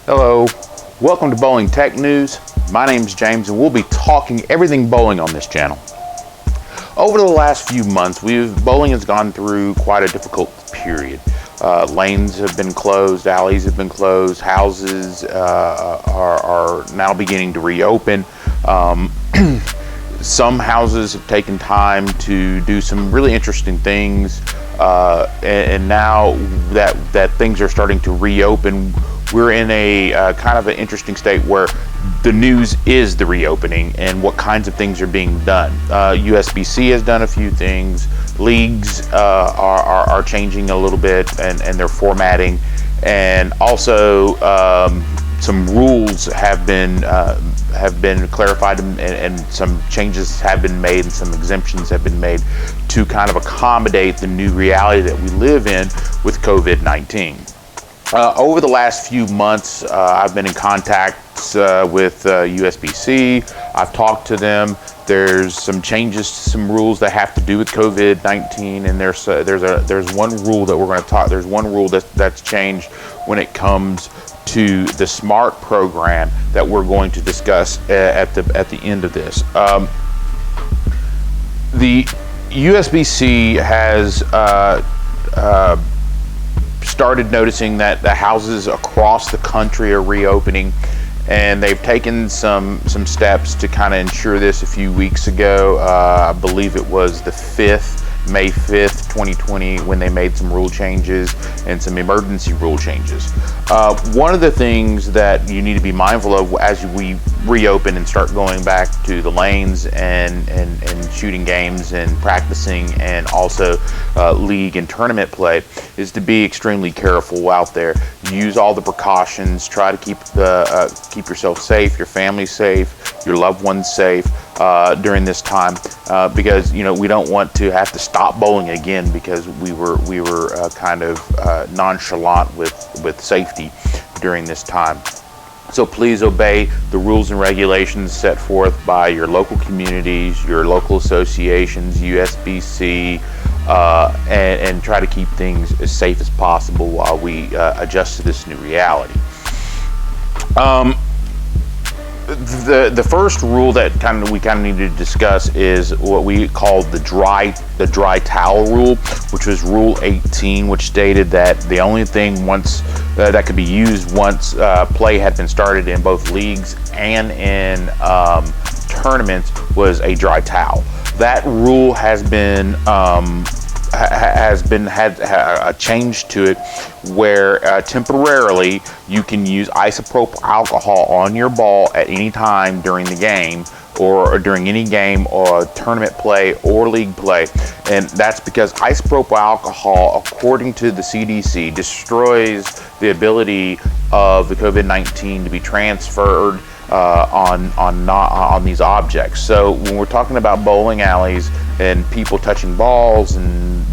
Hello, welcome to Bowling Tech News. My name's James and we'll be talking everything bowling on this channel. Over the last few months, bowling has gone through quite a difficult period. Lanes have been closed, alleys have been closed, houses are now beginning to reopen. Some houses have taken time to do some really interesting things, and now that things are starting to reopen, we're in a kind of an interesting state where the news is the reopening and what kinds of things are being done. USBC has done a few things. Leagues are changing a little bit and they're formatting, and also some rules have been clarified, and some changes have been made and some exemptions have been made to kind of accommodate the new reality that we live in with COVID-19. Over the last few months, I've been in contact with USBC. I've talked to them. There's some changes to some rules that have to do with COVID-19, and there's one rule that we're going to talk. There's one rule that's changed when it comes to the SMART program that we're going to discuss at the end of this. The USBC has started noticing that the houses across the country are reopening, and they've taken some steps to kind of ensure this a few weeks ago. I believe it was May 5th, 2020, when they made some rule changes and some emergency rule changes. One of the things that you need to be mindful of as we reopen and start going back to the lanes and shooting games and practicing, and also league and tournament play, is to be extremely careful out there. Use all the precautions. Try to keep yourself safe, your family safe, your loved ones safe during this time, because we don't want to have to stop bowling again because we were kind of nonchalant with safety during this time. So please obey the rules and regulations set forth by your local communities, your local associations, USBC, and try to keep things as safe as possible while we adjust to this new reality. The first rule that we need to discuss is what we call the dry towel rule, which was Rule 18, which stated that the only thing that could be used once play had been started in both leagues and in tournaments was a dry towel. That rule has had a change to it, where temporarily you can use isopropyl alcohol on your ball at any time during the game, or during any game or tournament play or league play. And that's because isopropyl alcohol, according to the CDC, destroys the ability of the COVID-19 to be transferred on these objects. So when we're talking about bowling alleys and people touching balls and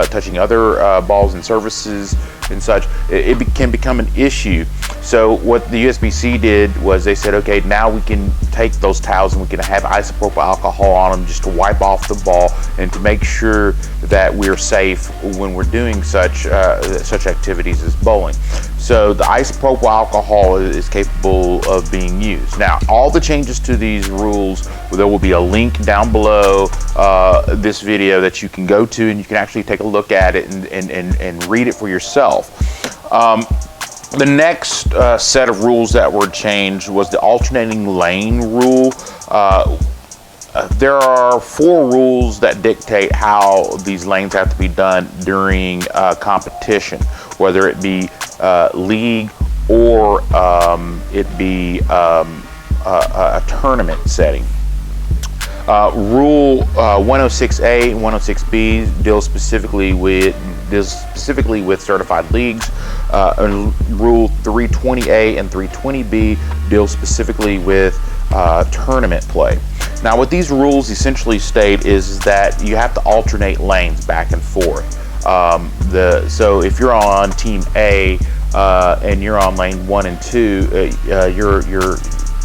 touching other balls and surfaces and such, it can become an issue. So what the USBC did was they said, okay, now we can take those towels and we can have isopropyl alcohol on them just to wipe off the ball and to make sure that we're safe when we're doing such activities as bowling. So the isopropyl alcohol is capable of being used. Now, all the changes to these rules, there will be a link down below this video that you can go to, and you can actually take a look at it and read it for yourself. The next set of rules that were changed was the alternating lane rule. There are 4 rules that dictate how these lanes have to be done during competition, whether it be league or it be a tournament setting. Rule 106A and 106B deals specifically with certified leagues. Rule 320A and 320B deals specifically with tournament play. Now, what these rules essentially state is that you have to alternate lanes back and forth. So if you're on Team A and you're on lane 1 and 2, your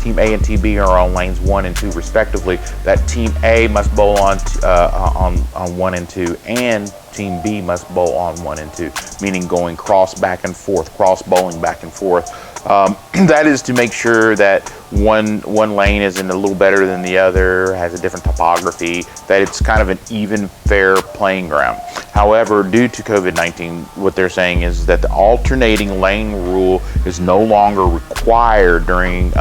Team A and Team B are on lanes 1 and 2 respectively. That Team A must bowl on 1 and 2, and Team B must bowl on 1 and 2, meaning going cross bowling back and forth That is to make sure that one lane isn't a little better than the other, has a different topography, that it's kind of an even, fair playing ground. However, due to COVID-19, what they're saying is that the alternating lane rule is no longer required during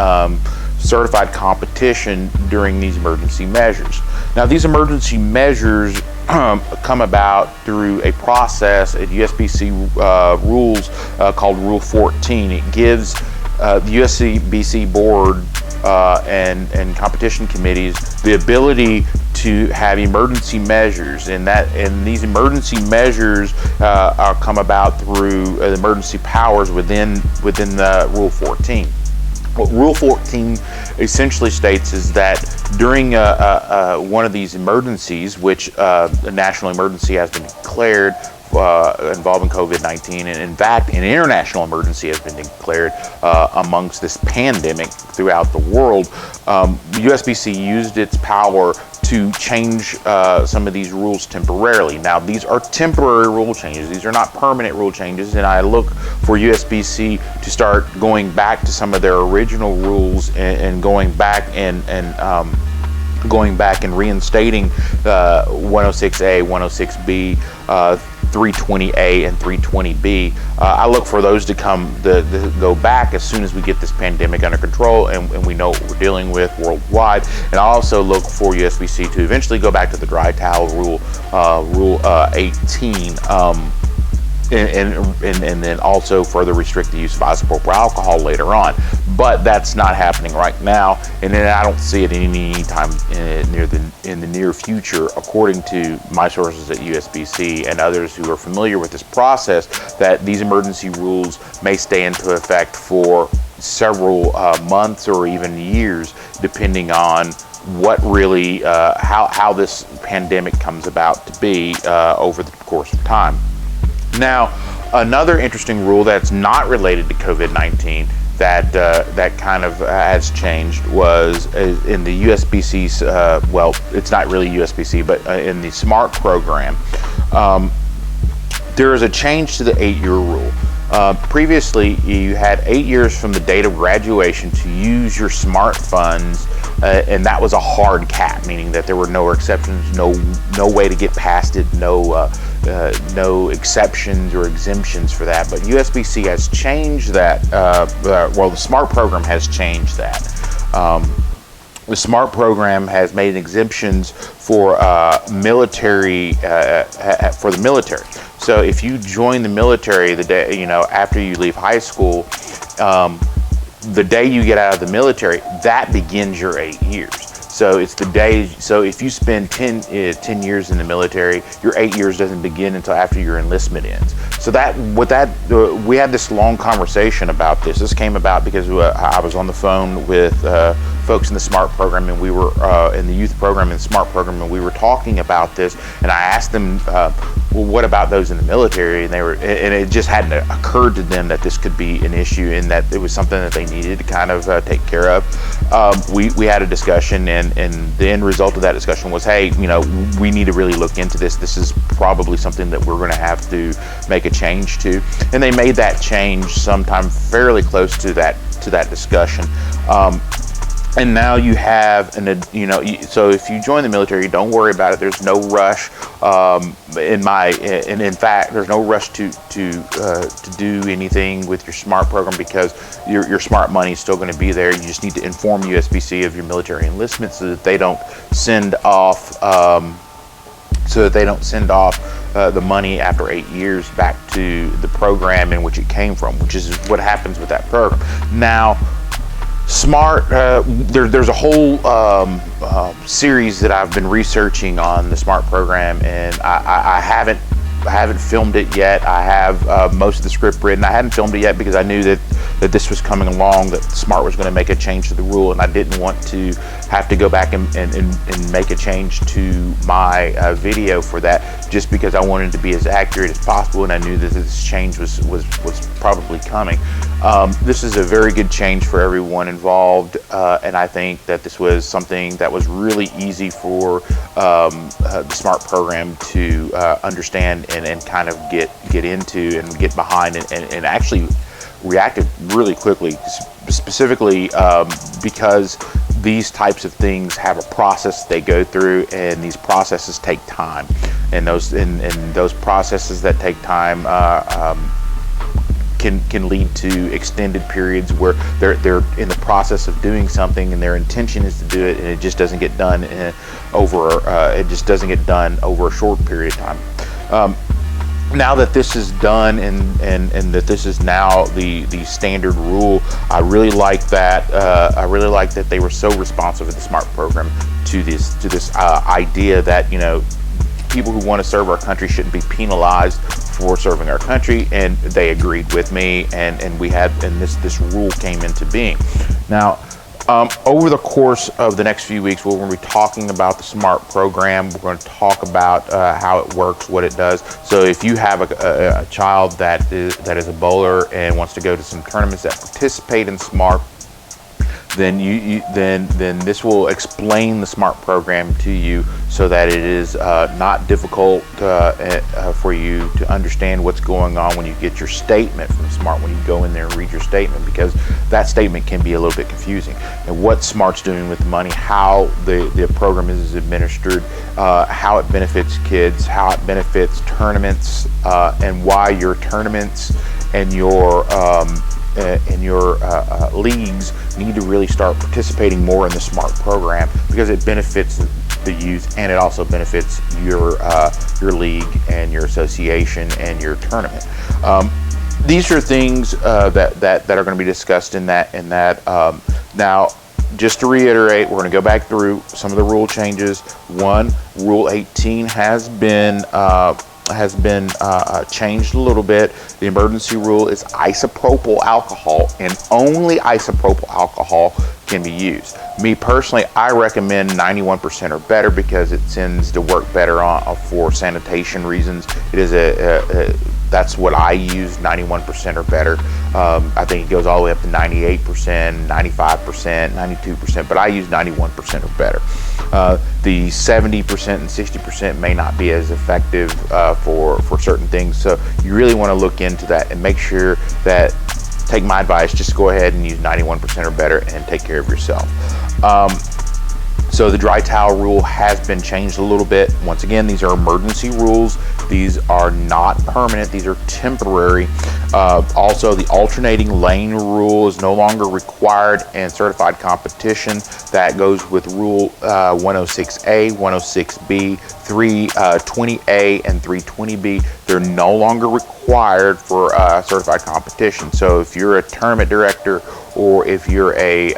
certified competition during these emergency measures. Now, these emergency measures come about through a process at USBC rules called Rule 14. It gives the USBC board and competition committees the ability to have emergency measures, and these emergency measures come about through emergency powers within the Rule 14. What Rule 14 essentially states is that during one of these emergencies, which a national emergency has been declared involving COVID-19, and in fact, an international emergency has been declared amongst this pandemic throughout the world, USBC used its power to change some of these rules temporarily. Now, these are temporary rule changes. These are not permanent rule changes, and I look for USBC to start going back to some of their original rules and going back and reinstating 106A, 106B, 320A, and 320B. I look for those to go back as soon as we get this pandemic under control and we know what we're dealing with worldwide. And I also look for USBC to eventually go back to the dry towel rule, Rule 18. And then also further restrict the use of isopropyl alcohol later on. But that's not happening right now, and then I don't see it any time in the near future, according to my sources at USBC and others who are familiar with this process, that these emergency rules may stay into effect for several months or even years, depending on what really how this pandemic comes about to be over the course of time. Now, another interesting rule that's not related to COVID-19 that kind of has changed was in the USBC's, well, it's not really USBC, but in the SMART program, there is a change to the 8-year rule. Previously, you had 8 years from the date of graduation to use your SMART funds, and that was a hard cap, meaning that there were no exceptions, no way to get past it, no exceptions or exemptions for that. But USBC has changed that. Well, the SMART program has changed that. The SMART program has made exemptions for military for the military. So if you join the military the day, after you leave high school, the day you get out of the military, that begins your 8 years. So it's the day. So if you spend 10 years in the military, your 8 years doesn't begin until after your enlistment ends. So we had this long conversation about this. This came about because I was on the phone with folks in the SMART program, and we were in the youth program and SMART program, and we were talking about this. And I asked them, well, what about those in the military? And it just hadn't occurred to them that this could be an issue, and that it was something that they needed to kind of take care of. We had a discussion, and the end result of that discussion was, hey, we need to really look into this. This is probably something that we're going to have to make a change to. And they made that change sometime fairly close to that discussion. And now you have, so if you join the military, don't worry about it. There's no rush. In fact, there's no rush to do anything with your SMART program, because your SMART money is still going to be there. You just need to inform USBC of your military enlistment so that they don't send off the money after 8 years back to the program in which it came from, which is what happens with that program. Now, SMART, there's a whole series that I've been researching on the SMART program, and I haven't filmed it yet. I have most of the script written. I hadn't filmed it yet because I knew that this was coming along, that SMART was going to make a change to the rule, and I didn't want to have to go back and make a change to my video for that, just because I wanted to be as accurate as possible, and I knew that this change was probably coming. This is a very good change for everyone involved, and I think that this was something that was really easy for the SMART program to understand and kind of get into and get behind, and actually reacted really quickly, specifically because these types of things have a process they go through, and these processes take time, and those processes that take time can lead to extended periods where they're in the process of doing something, and their intention is to do it, and it just doesn't get done over a short period of time. Now that this is done, and that this is now the standard rule, I really like that. I really like that they were so responsive in the SMART program to this idea that, you know, people who want to serve our country shouldn't be penalized for serving our country, and they agreed with me, and this rule came into being. Now, over the course of the next few weeks, we're going to be talking about the SMART program. We're going to talk about how it works, what it does. So if you have a child that is a bowler and wants to go to some tournaments that participate in SMART, then then this will explain the SMART program to you, so that it is not difficult for you to understand what's going on when you get your statement from SMART, when you go in there and read your statement, because that statement can be a little bit confusing. And what SMART's doing with the money, how the program is administered, how it benefits kids, how it benefits tournaments, and why your tournaments and your leagues need to really start participating more in the SMART program, because it benefits the youth, and it also benefits your league and your association and your tournament. These are things that are going to be discussed in that. Now, just to reiterate, we're going to go back through some of the rule changes. One, Rule 18 has been changed a little bit. The emergency rule is isopropyl alcohol, and only isopropyl alcohol can be used. Me personally, I recommend 91% or better, because it tends to work better for sanitation reasons. It is that's what I use, 91% or better. I think it goes all the way up to 98%, 95%, 92%, but I use 91% or better. The 70% and 60% may not be as effective for certain things, so you really want to look into that and make sure that, take my advice, just go ahead and use 91% or better and take care of yourself. So the dry towel rule has been changed a little bit. Once again, these are emergency rules. These are not permanent. These are temporary. Also, the alternating lane rule is no longer required in certified competition. That goes with Rule 106A, 106B, 320A, and 320B. They're no longer required for certified competition. So if you're a tournament director, or if you're a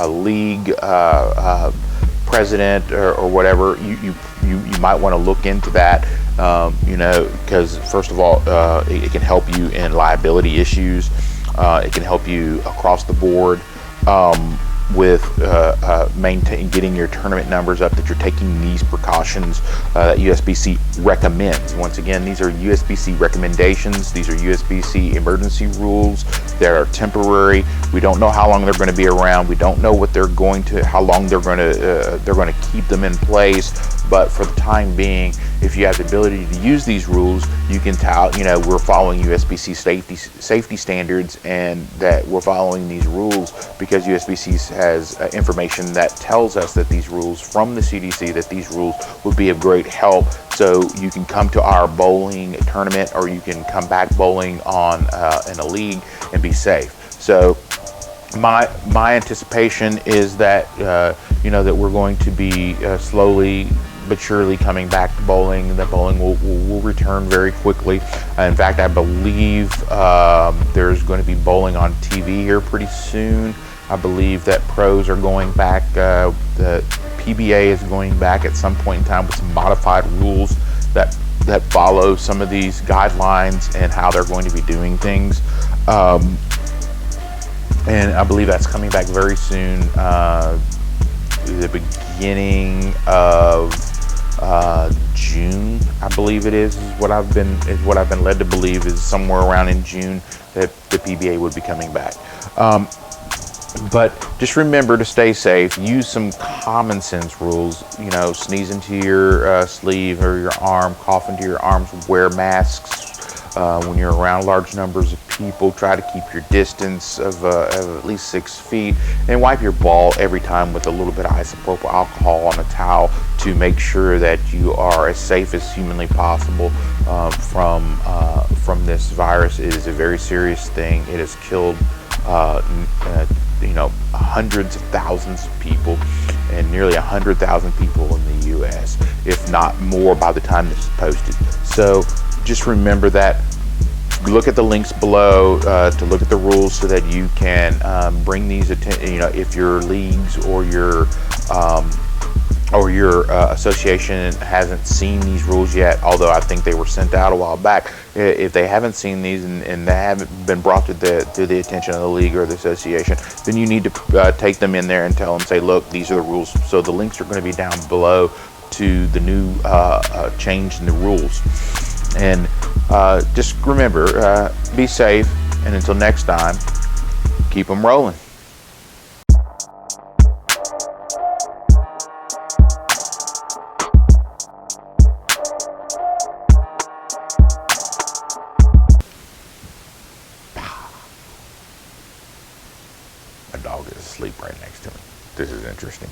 league president or whatever, you might want to look into that, because first of all, it can help you in liability issues. It can help you across the board with getting your tournament numbers up, that you're taking these precautions that USBC recommends. Once again, these are USBC recommendations. These are USBC emergency rules. They are temporary. We don't know how long they're going to be around. We don't know how long they're going to keep them in place. But for the time being, if you have the ability to use these rules, you can tell, we're following USBC safety standards, and that we're following these rules because USBC has information that tells us that these rules from the CDC, that these rules would be of great help. So you can come to our bowling tournament, or you can come back bowling in a league and be safe. So my anticipation is that that we're going to be slowly but surely coming back to bowling. That bowling will return very quickly. In fact, I believe there's going to be bowling on TV here pretty soon. I believe that pros are going back. The PBA is going back at some point in time with some modified rules that follow some of these guidelines and how they're going to be doing things. And I believe that's coming back very soon. The beginning of June, I believe it is what I've been led to believe, is somewhere around in June that the PBA would be coming back. But just remember to stay safe. Use some common sense rules. Sneeze into your sleeve or your arm, cough into your arms, wear masks. When you're around large numbers of people, try to keep your distance of at least 6 feet, and wipe your ball every time with a little bit of isopropyl alcohol on a towel to make sure that you are as safe as humanly possible from this virus. It is a very serious thing. It has killed hundreds of thousands of people, and nearly 100,000 people in the US, if not more by the time this is posted. So just remember that. Look at the links below to look at the rules so that you can bring these if your leagues or your association hasn't seen these rules yet, although I think they were sent out a while back. If they haven't seen these and they haven't been brought to the attention of the league or the association, then you need to take them in there and tell them, say, look, these are the rules. So the links are going to be down below to the new change in the rules. And just remember, be safe, and until next time, keep them rolling. My dog is asleep right next to me. This is interesting.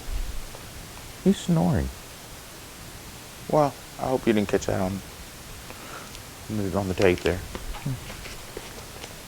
He's snoring. Well, I hope you didn't catch that on the tape there.